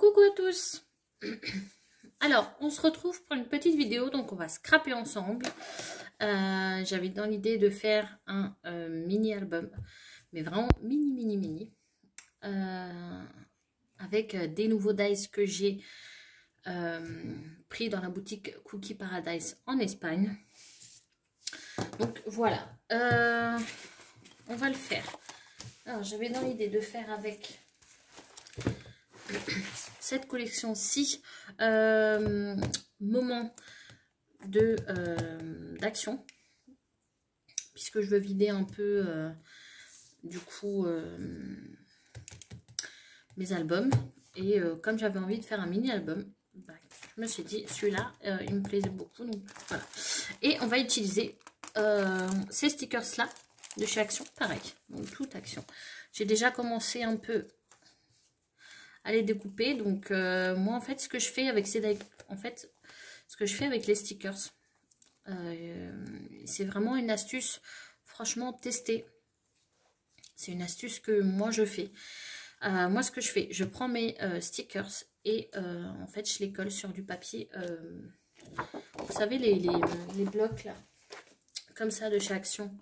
Coucou à tous. Alors, on se retrouve pour une petite vidéo, donc on va scraper ensemble. J'avais dans l'idée de faire un mini-album, mais vraiment mini. Avec des nouveaux dies que j'ai pris dans la boutique Cookie Paradise en Espagne. Donc voilà, on va le faire. Alors, j'avais dans l'idée de faire avec cette collection-ci, moment d'action, puisque je veux vider un peu du coup mes albums, et comme j'avais envie de faire un mini album, bah, je me suis dit celui-là il me plaisait beaucoup, donc voilà. Et on va utiliser ces stickers là de chez Action, pareil, donc toute Action. J'ai déjà commencé un peu à les découper, donc moi en fait ce que je fais avec les stickers, c'est vraiment une astuce, franchement testée. C'est une astuce que moi je fais. Moi ce que je fais, je prends mes stickers et en fait je les colle sur du papier, vous savez les blocs là, comme ça de chez Action,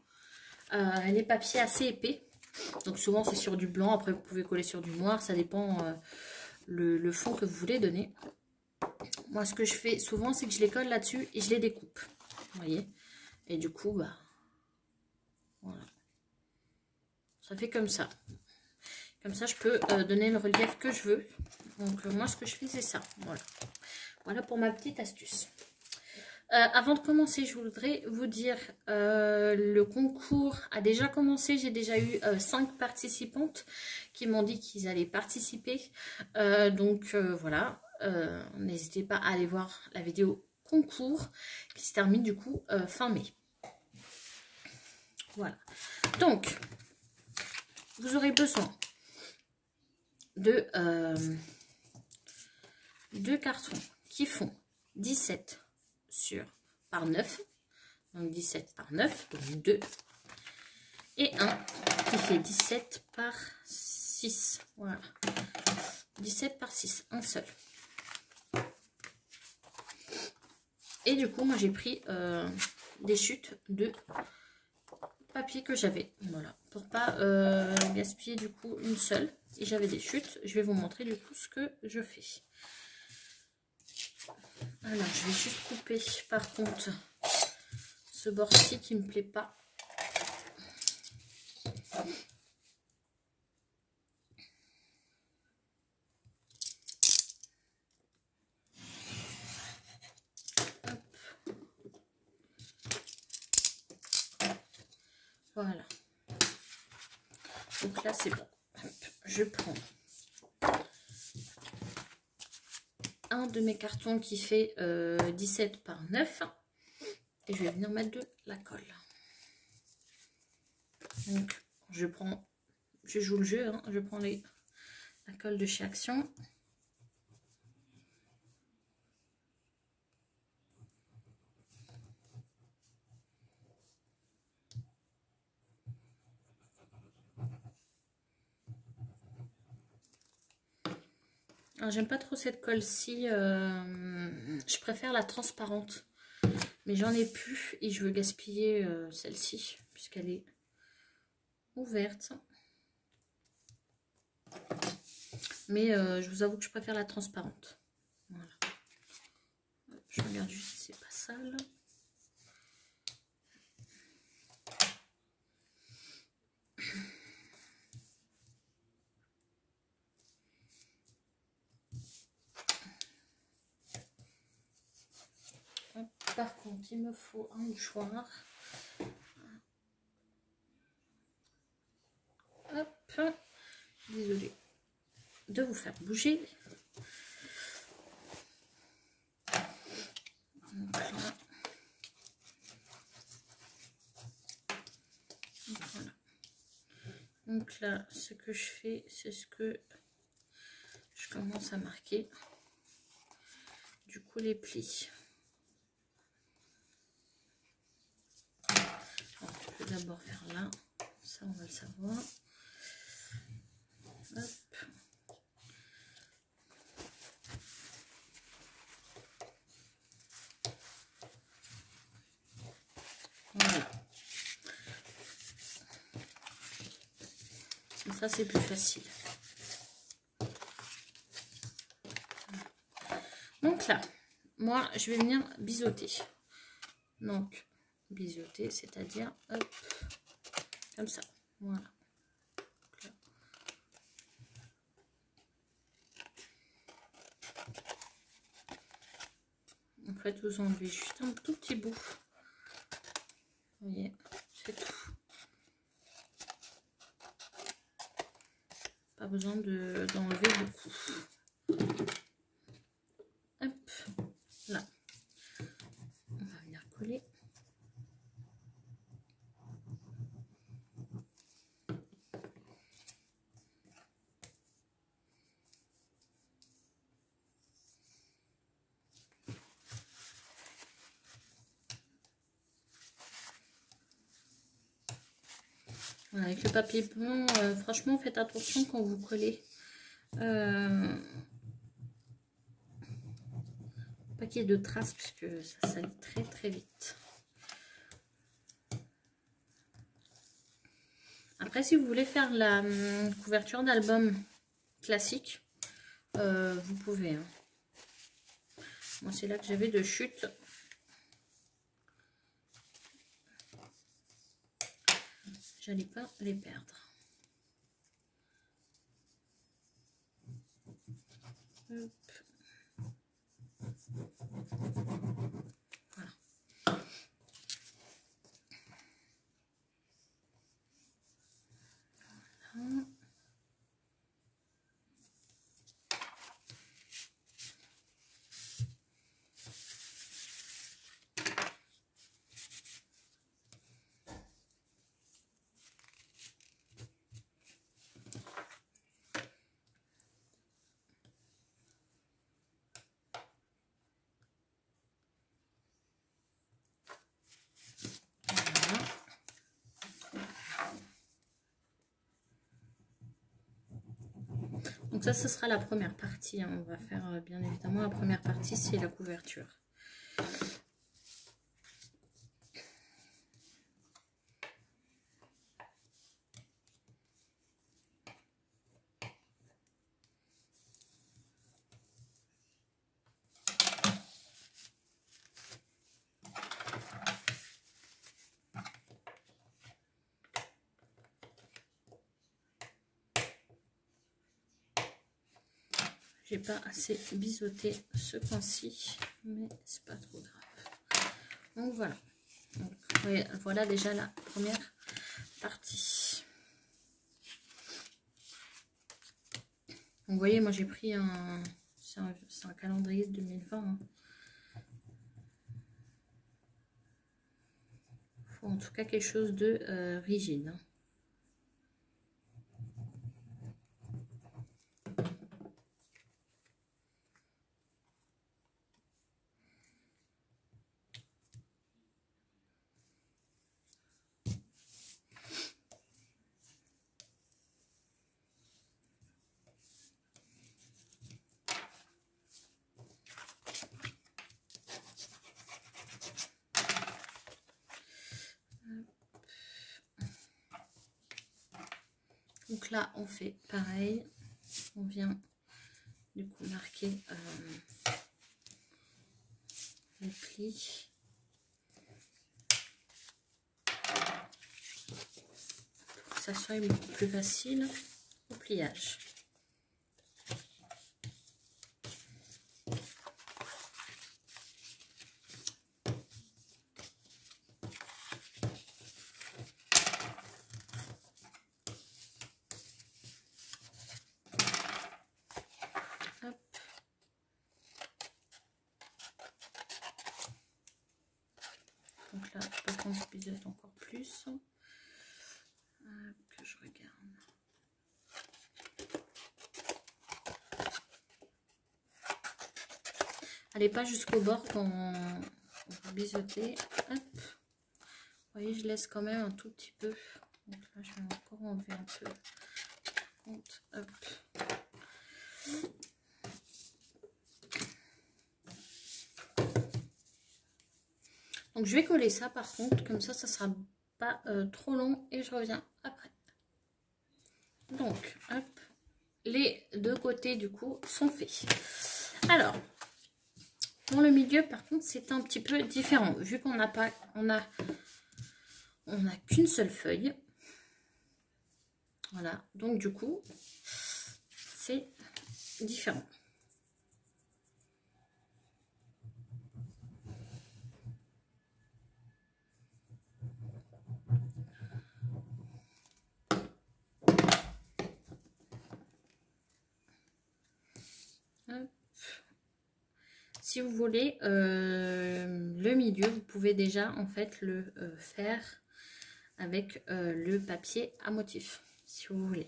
les papiers assez épais. Donc souvent c'est sur du blanc, après vous pouvez coller sur du noir, ça dépend le fond que vous voulez donner. Moi ce que je fais souvent c'est que je les colle là-dessus et je les découpe, vous voyez, et du coup bah voilà, ça fait comme ça. Comme ça je peux donner le relief que je veux. Donc moi ce que je fais c'est ça, voilà pour ma petite astuce. Avant de commencer, je voudrais vous dire, le concours a déjà commencé. J'ai déjà eu 5 participantes qui m'ont dit qu'ils allaient participer. Donc voilà, n'hésitez pas à aller voir la vidéo concours qui se termine du coup fin mai. Voilà. Donc, vous aurez besoin de 2 cartons qui font 17 par 9, donc 17 par 9, donc 2, et un qui fait 17 par 6, voilà, 17 par 6, un seul. Et du coup moi j'ai pris des chutes de papier que j'avais, voilà, pour pas gaspiller du coup une seule, et j'avais des chutes. Je vais vous montrer du coup ce que je fais. Alors, je vais juste couper par contre ce bord-ci qui me plaît pas. Hop. Voilà. Donc là, c'est bon. Hop. Je prends un de mes cartons qui fait 17 par 9 et je vais venir mettre de la colle. Donc je joue le jeu, hein, je prends la colle de chez Action. J'aime pas trop cette colle-ci, je préfère la transparente. Mais j'en ai plus et je veux gaspiller celle-ci puisqu'elle est ouverte. Mais je vous avoue que je préfère la transparente. Voilà. Je regarde juste si c'est pas sale. Par contre, il me faut un mouchoir. Hop, désolée de vous faire bouger. Donc là, voilà. Donc là, ce que je fais, c'est ce que je commence à marquer. Du coup, les plis. Alors, je vais d'abord faire là. Ça, on va le savoir. Hop. ça c'est plus facile. Donc là, moi je vais venir biseauter. Donc biseauter, c'est-à-dire comme ça. Voilà. En fait, vous enlevez juste un tout petit bout. Vous voyez, c'est tout. Pas besoin d'enlever beaucoup. Hop, là. On va venir coller. Voilà, avec le papier blanc, franchement, faites attention quand vous collez. Pas qu'il y ait de traces, puisque ça salit très très vite. Après, si vous voulez faire la couverture d'album classique, vous pouvez. Hein. Moi, c'est là que j'avais de chute. J'allais pas les perdre. Hop. Voilà. Voilà. Donc ça, ce sera la première partie. Hein. On va faire bien évidemment la première partie, c'est la couverture. J'ai pas assez biseauté ce coin-ci, mais c'est pas trop grave. Donc voilà. Donc, voilà déjà la première partie. Donc, vous voyez, moi j'ai pris un... C'est un calendrier de 2020. Hein. Faut en tout cas quelque chose de rigide. Hein. Donc là, on fait pareil. On vient du coup marquer les plis. Pour que ça soit beaucoup plus facile au pliage. Donc là, par contre, je biseaute encore plus. Que je regarde. Allez pas jusqu'au bord quand vous biseautez. Hop. Vous voyez, je laisse quand même un tout petit peu. Donc là, je vais encore enlever un peu. Hop. Donc je vais coller ça par contre, comme ça, ça sera pas trop long et je reviens après. Donc les deux côtés du coup sont faits. Alors, pour le milieu, par contre, c'est un petit peu différent. Vu qu'on n'a pas, on a qu'une seule feuille. Voilà, donc du coup, c'est différent. Hop. Si vous voulez le milieu, vous pouvez déjà en fait le faire avec le papier à motif, si vous voulez.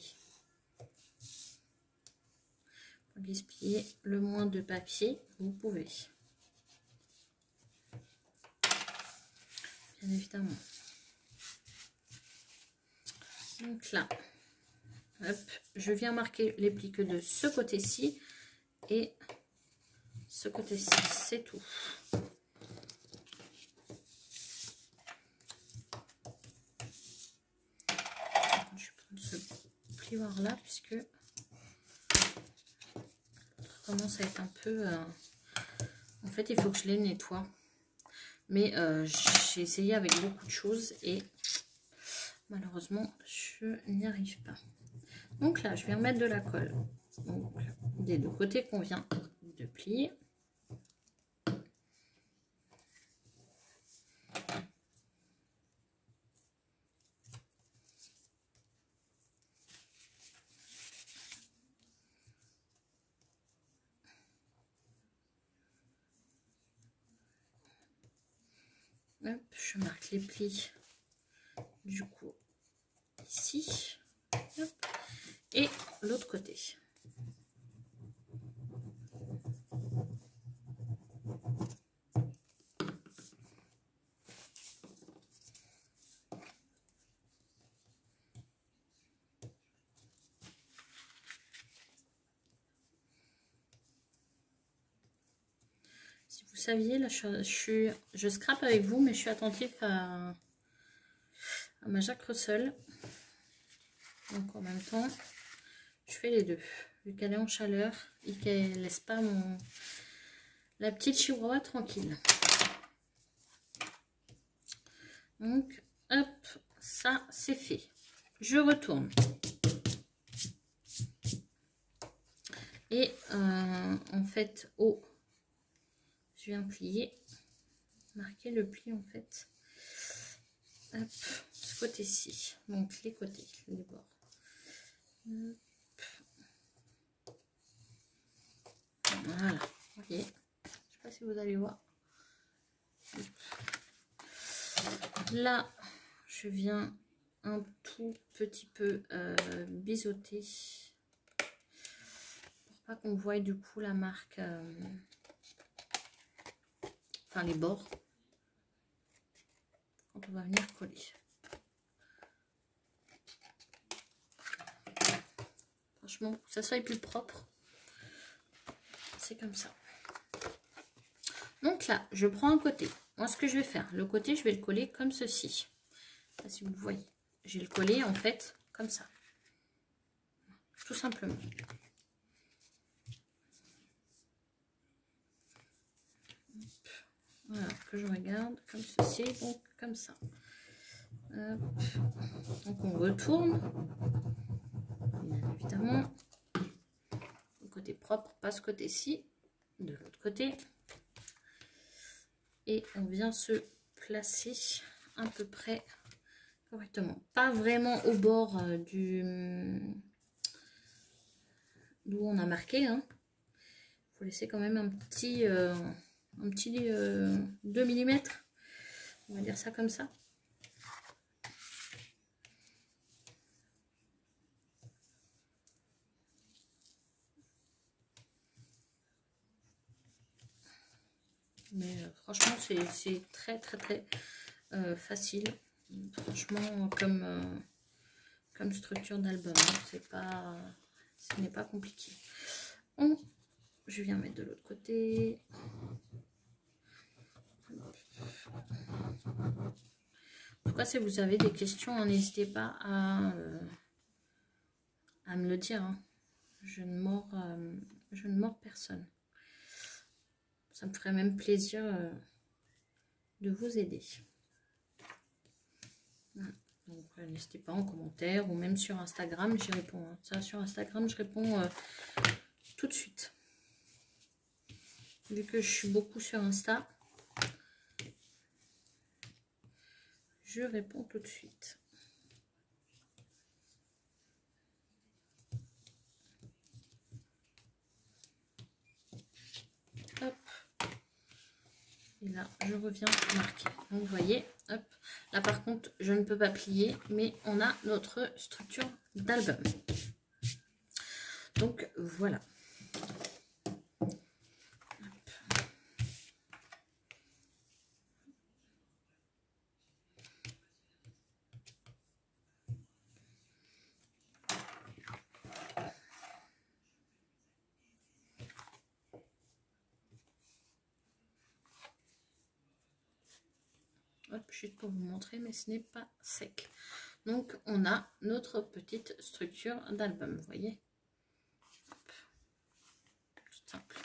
Pour gaspiller le moins de papier, vous pouvez. Bien évidemment. Donc là, hop, je viens marquer les plis que de ce côté-ci et ce côté-ci, c'est tout. Je vais prendre ce plioir là puisque commence à être un peu... En fait, il faut que je les nettoie. Mais j'ai essayé avec beaucoup de choses et malheureusement, je n'y arrive pas. Donc là, je vais remettre de la colle. Donc, des deux côtés qu'on vient de plier. Hop, je marque les plis du coup ici. Hop, et l'autre côté. Si vous saviez, là je scrape avec vous, mais je suis attentif à ma Jack Russell. Donc en même temps, je fais les deux. Vu qu'elle est en chaleur et qu'elle ne laisse pas la petite chihuahua tranquille. Donc, hop, ça c'est fait. Je retourne. Et en fait, je viens plier, marquer le pli en fait. Hop, ce côté-ci. Donc les côtés, les bords. Hop. Voilà, ok. Je sais pas si vous allez voir. Là, je viens un tout petit peu biseauter pour pas qu'on voie du coup la marque, enfin les bords, quand on va venir coller. Franchement, pour que ça soit plus propre, c'est comme ça. Donc là, je prends un côté. Moi, ce que je vais faire, le côté, je vais le coller comme ceci. Je sais pas si vous le voyez. Je vais le coller en fait comme ça. Tout simplement. Voilà, que je regarde comme ceci, donc comme ça. Hop. Donc on retourne, bien évidemment. Le côté propre, pas ce côté-ci, de l'autre côté. Et on vient se placer à peu près correctement. Pas vraiment au bord d'où on a marqué. Il faut laisser quand même un petit 2 mm. On va dire ça comme ça. Mais franchement, c'est très facile. Franchement, comme structure d'album, ce n'est pas compliqué. Je viens mettre de l'autre côté. En tout cas, si vous avez des questions, n'hésitez pas à me le dire. je ne mords personne. Ça me ferait même plaisir de vous aider. Voilà. Donc n'hésitez pas en commentaire ou même sur Instagram, j'y réponds. Hein. Ça, sur Instagram, je réponds tout de suite. Vu que je suis beaucoup sur Insta, je réponds tout de suite. Hop. Et là, je reviens marquer. Donc, vous voyez, hop. Là, par contre, je ne peux pas plier, mais on a notre structure d'album. Donc, voilà. Hop, juste pour vous montrer, mais ce n'est pas sec. Donc, on a notre petite structure d'album, vous voyez. Hop. Tout simple.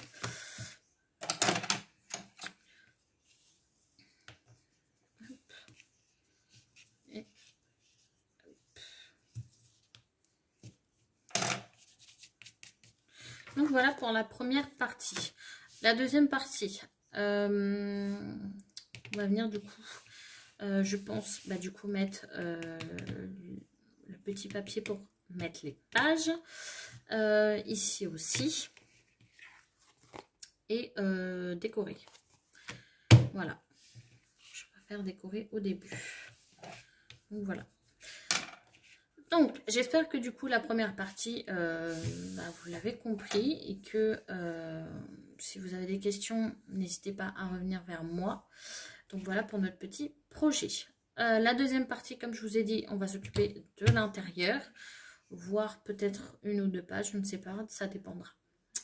Hop. Et hop. Donc, voilà pour la première partie. La deuxième partie, on va venir du coup... je pense du coup mettre le petit papier pour mettre les pages. Ici aussi. Et décorer. Voilà. Je préfère décorer au début. Donc voilà. Donc j'espère que du coup la première partie, vous l'avez compris. Et que si vous avez des questions, n'hésitez pas à revenir vers moi. Donc voilà pour notre petit projet. La deuxième partie, comme je vous ai dit, on va s'occuper de l'intérieur. Voire peut-être une ou deux pages, je ne sais pas, ça dépendra.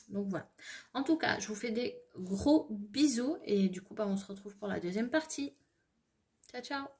Donc voilà. En tout cas, je vous fais des gros bisous. Et du coup, on se retrouve pour la deuxième partie. Ciao, ciao!